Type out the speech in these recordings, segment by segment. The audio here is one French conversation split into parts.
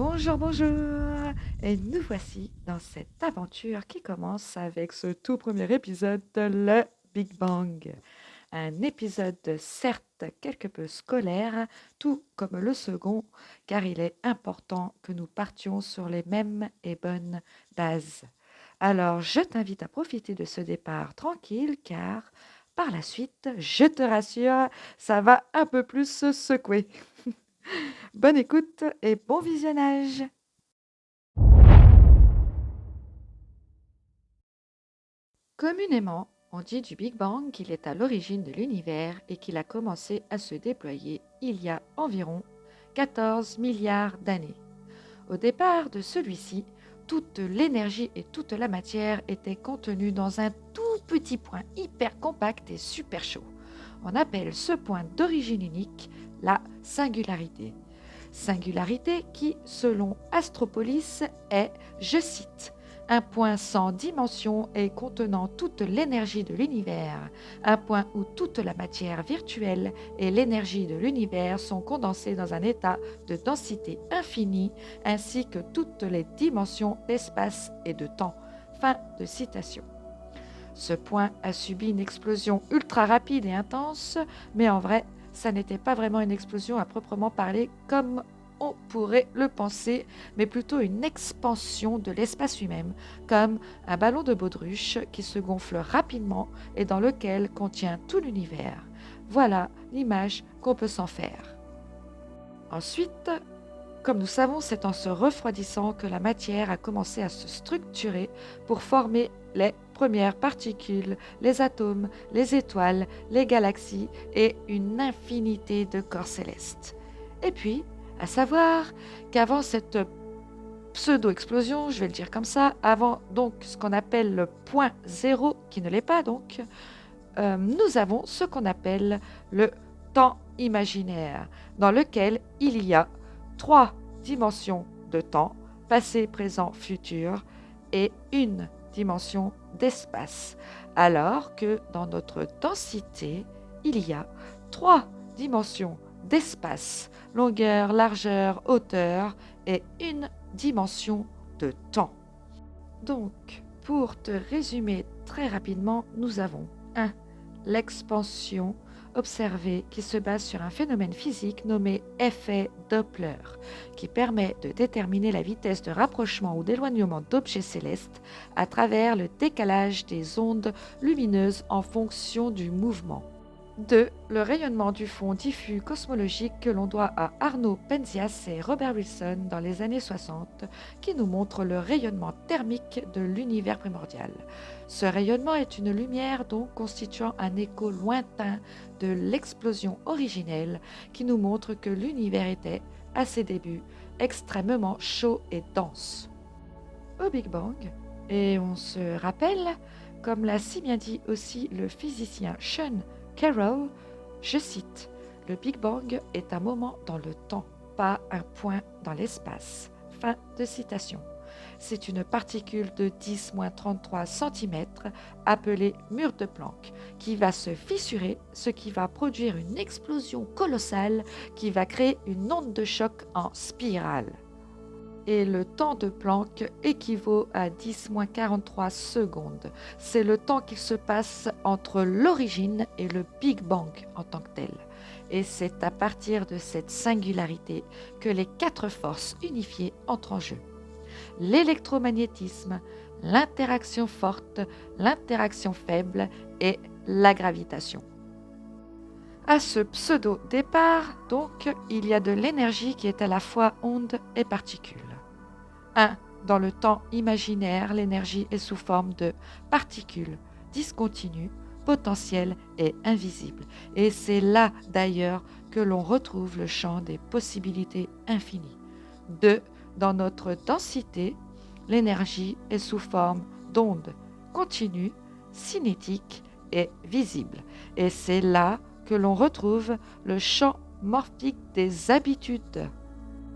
Bonjour, bonjour! Et nous voici dans cette aventure qui commence avec ce tout premier épisode de le Big Bang. Un épisode certes quelque peu scolaire, tout comme le second, car il est important que nous partions sur les mêmes et bonnes bases. Alors je t'invite à profiter de ce départ tranquille, car par la suite, je te rassure, ça va un peu plus se secouer. Bonne écoute et bon visionnage! Communément, on dit du Big Bang qu'il est à l'origine de l'univers et qu'il a commencé à se déployer il y a environ 14 milliards d'années. Au départ de celui-ci, toute l'énergie et toute la matière étaient contenues dans un tout petit point hyper compact et super chaud. On appelle ce point d'origine unique la singularité. Singularité qui, selon Astropolis, est, je cite, un point sans dimension et contenant toute l'énergie de l'univers, un point où toute la matière virtuelle et l'énergie de l'univers sont condensées dans un état de densité infinie, ainsi que toutes les dimensions d'espace et de temps. Fin de citation. Ce point a subi une explosion ultra rapide et intense, mais en vrai, ça n'était pas vraiment une explosion à proprement parler comme on pourrait le penser, mais plutôt une expansion de l'espace lui-même, comme un ballon de baudruche qui se gonfle rapidement et dans lequel contient tout l'univers. Voilà l'image qu'on peut s'en faire. Ensuite, comme nous savons, c'est en se refroidissant que la matière a commencé à se structurer pour former les premières particules, les atomes, les étoiles, les galaxies et une infinité de corps célestes. Et puis, à savoir qu'avant cette pseudo-explosion, je vais le dire comme ça, avant donc ce qu'on appelle le point zéro, qui ne l'est pas donc, nous avons ce qu'on appelle le temps imaginaire, dans lequel il y a 3 dimensions de temps, passé, présent, futur, et une dimension d'espace, alors que dans notre densité, il y a 3 dimensions d'espace, longueur, largeur, hauteur, et une dimension de temps. Donc, pour te résumer très rapidement, nous avons 1. L'expansion observée qui se base sur un phénomène physique nommé effet Doppler, qui permet de déterminer la vitesse de rapprochement ou d'éloignement d'objets célestes à travers le décalage des ondes lumineuses en fonction du mouvement. 2. Le rayonnement du fond diffus cosmologique que l'on doit à Arno Penzias et Robert Wilson dans les années 60, qui nous montre le rayonnement thermique de l'univers primordial. Ce rayonnement est une lumière donc constituant un écho lointain de l'explosion originelle qui nous montre que l'univers était, à ses débuts, extrêmement chaud et dense. Au Big Bang, et on se rappelle, comme l'a si bien dit aussi le physicien Sean Carroll, je cite, « Le Big Bang est un moment dans le temps, pas un point dans l'espace. » Fin de citation. C'est une particule de 10-33 cm appelée mur de Planck qui va se fissurer, ce qui va produire une explosion colossale qui va créer une onde de choc en spirale. Et le temps de Planck équivaut à 10-43 secondes. C'est le temps qu'il se passe entre l'origine et le Big Bang en tant que tel. Et c'est à partir de cette singularité que les 4 forces unifiées entrent en jeu. L'électromagnétisme, l'interaction forte, l'interaction faible et la gravitation. À ce pseudo-départ, donc, il y a de l'énergie qui est à la fois onde et particule. 1. Dans le temps imaginaire, l'énergie est sous forme de particules discontinues, potentielles et invisibles. Et c'est là, d'ailleurs, que l'on retrouve le champ des possibilités infinies. 2. Dans notre densité, l'énergie est sous forme d'ondes continues, cinétiques et visibles. Et c'est là que l'on retrouve le champ morphique des habitudes.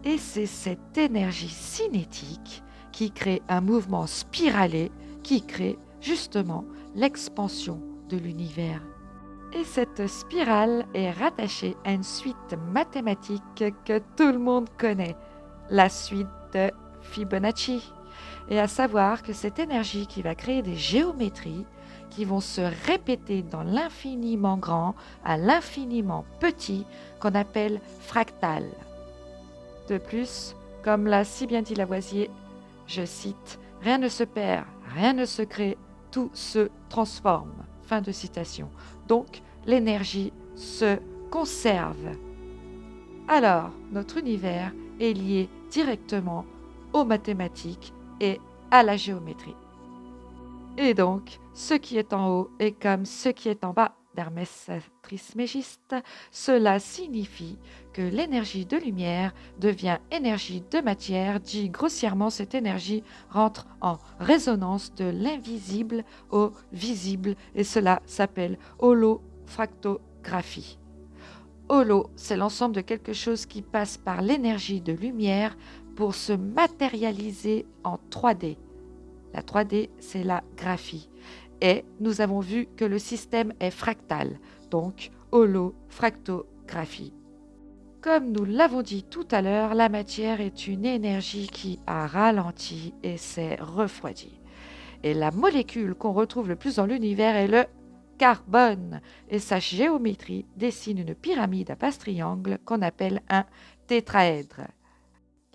Et c'est cette énergie cinétique qui crée un mouvement spiralé qui crée justement l'expansion de l'univers. Et cette spirale est rattachée à une suite mathématique que tout le monde connaît, la suite de Fibonacci. Et à savoir que cette énergie qui va créer des géométries qui vont se répéter dans l'infiniment grand à l'infiniment petit qu'on appelle fractal. De plus, comme l'a si bien dit Lavoisier, je cite, « Rien ne se perd, rien ne se crée, tout se transforme ». Fin de citation. Donc, l'énergie se conserve. Alors, notre univers est lié directement aux mathématiques et à la géométrie. Et donc, ce qui est en haut est comme ce qui est en bas d'Hermès Trismégiste. Cela signifie que l'énergie de lumière devient énergie de matière, dit grossièrement cette énergie rentre en résonance de l'invisible au visible et cela s'appelle holofractographie. Holo, c'est l'ensemble de quelque chose qui passe par l'énergie de lumière pour se matérialiser en 3D. La 3D, c'est la graphie. Et nous avons vu que le système est fractal, donc holofractographie. Comme nous l'avons dit tout à l'heure, la matière est une énergie qui a ralenti et s'est refroidie. Et la molécule qu'on retrouve le plus dans l'univers est le carbone. Et sa géométrie dessine une pyramide à base triangle qu'on appelle un tétraèdre.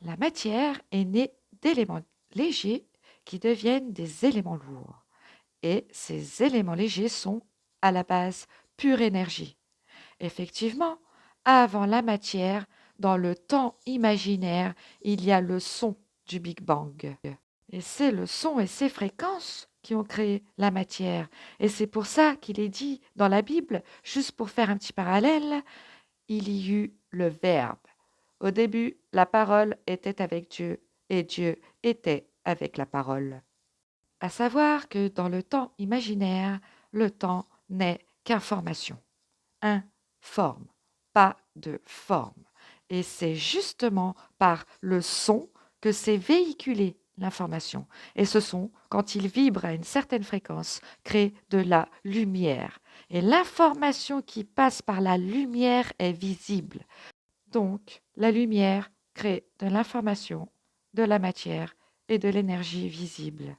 La matière est née d'éléments légers qui deviennent des éléments lourds. Et ces éléments légers sont, à la base, pure énergie. Effectivement, avant la matière, dans le temps imaginaire, il y a le son du Big Bang. Et c'est le son et ses fréquences qui ont créé la matière. Et c'est pour ça qu'il est dit dans la Bible, juste pour faire un petit parallèle, il y eut le Verbe. Au début, la parole était avec Dieu et Dieu était avec la parole. À savoir que dans le temps imaginaire, le temps n'est qu'information. Informe, pas de forme. Et c'est justement par le son que c'est véhiculé l'information. Et ce son, quand il vibre à une certaine fréquence, crée de la lumière. Et l'information qui passe par la lumière est visible. Donc, la lumière crée de l'information, de la matière et de l'énergie visible.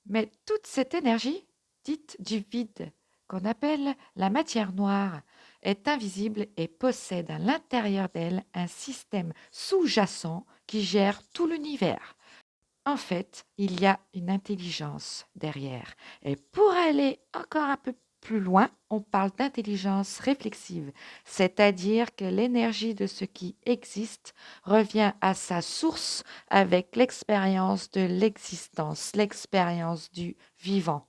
Mais toute cette énergie, dite du vide, qu'on appelle la matière noire, est invisible et possède à l'intérieur d'elle un système sous-jacent qui gère tout l'univers. En fait, il y a une intelligence derrière. Et pour aller encore un peu plus loin, on parle d'intelligence réflexive, c'est-à-dire que l'énergie de ce qui existe revient à sa source avec l'expérience de l'existence, l'expérience du vivant.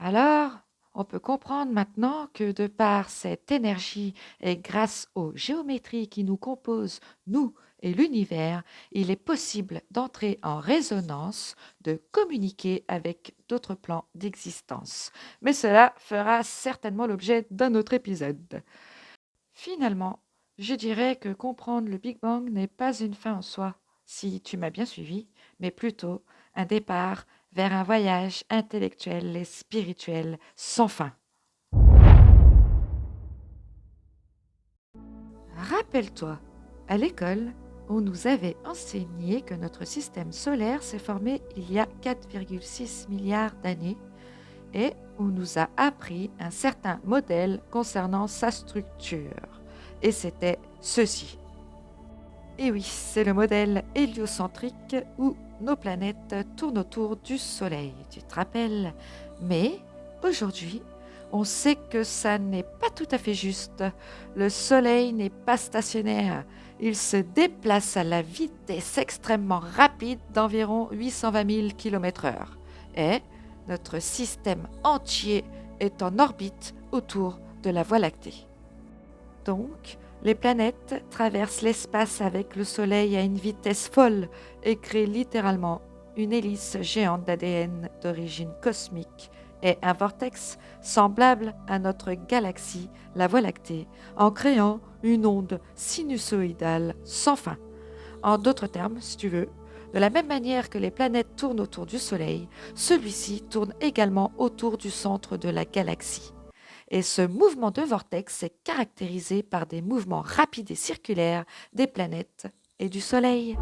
Alors, on peut comprendre maintenant que de par cette énergie et grâce aux géométries qui nous composent, nous et l'univers, il est possible d'entrer en résonance, de communiquer avec d'autres plans d'existence. Mais cela fera certainement l'objet d'un autre épisode. Finalement, je dirais que comprendre le Big Bang n'est pas une fin en soi, si tu m'as bien suivi, mais plutôt un départ vers un voyage intellectuel et spirituel sans fin. Rappelle-toi, à l'école, on nous avait enseigné que notre système solaire s'est formé il y a 4,6 milliards d'années et on nous a appris un certain modèle concernant sa structure. Et c'était ceci. Et oui, c'est le modèle héliocentrique où nos planètes tournent autour du Soleil, tu te rappelles? Mais aujourd'hui, on sait que ça n'est pas tout à fait juste. Le Soleil n'est pas stationnaire. Il se déplace à la vitesse extrêmement rapide d'environ 820 000 km/h. Et notre système entier est en orbite autour de la Voie lactée. Donc, les planètes traversent l'espace avec le Soleil à une vitesse folle et créent littéralement une hélice géante d'ADN d'origine cosmique et un vortex semblable à notre galaxie, la Voie lactée, en créant une onde sinusoïdale sans fin. En d'autres termes, si tu veux, de la même manière que les planètes tournent autour du Soleil, celui-ci tourne également autour du centre de la galaxie. Et ce mouvement de vortex est caractérisé par des mouvements rapides et circulaires des planètes et du soleil.